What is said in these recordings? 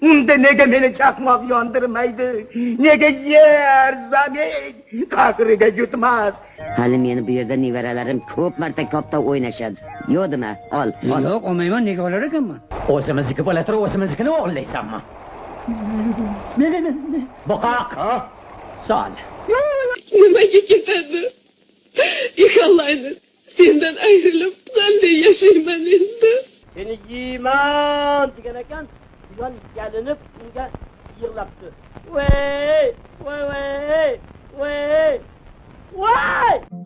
Unda nega meni chaqmoq yondirmaydi? Nega yer zamin qaqriga yutmas? Hali meni bu yerda nevaralarim ko'p marta kopta o'ynashadi. Yo'qdimi? Ol. Yo'q, olmayman, nega olar ekanman? O'zimizniki bo'la turib, o'zimiznikini o'g'irlaysanmi? Boqaq. Sol. Nimaga ketadi? Yig'laydi. Sendan ayrilib qanday yashayman endi? Seni yeyman degan ekan, uyon yalinib unga yig'labdi. Voy!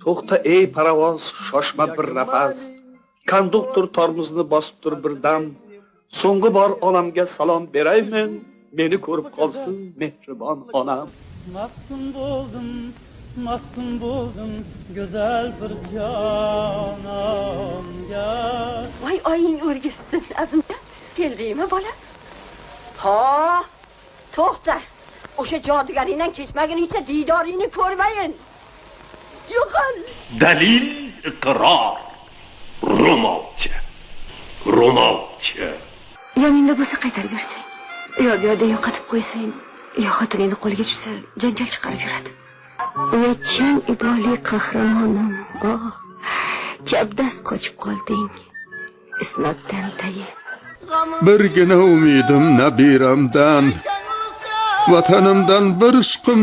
To'xta ey parovoz, shoshma bir nafas. Konduktor tormozni bosib tur birdam. So'nggi bor onamga salom beraymen. Meni ko'rib qolsin mehribon onam. Maftun buldum güzel bir canamga. Voy oying o'rgilsin, Azimjon. Keldingmi, bola? Ha, to'xta. O'sha jodugaringdan kechmagunicha diydoringni ko'rmayin. Yo'qol. Dalil iqror. Ro'molcha. Yoningda bo'lsa qaytarib bersang, yo bu yerda yo'qotib qo'ysang, yo xotiningni qo'liga tushsa, janjal chiqarib yuradi. Chin iboli qahramonim. Oh, chabdas qochib qolding. Isnoddan tayin. Birgina umidim nabiramdan, vatanimdan bir ishqim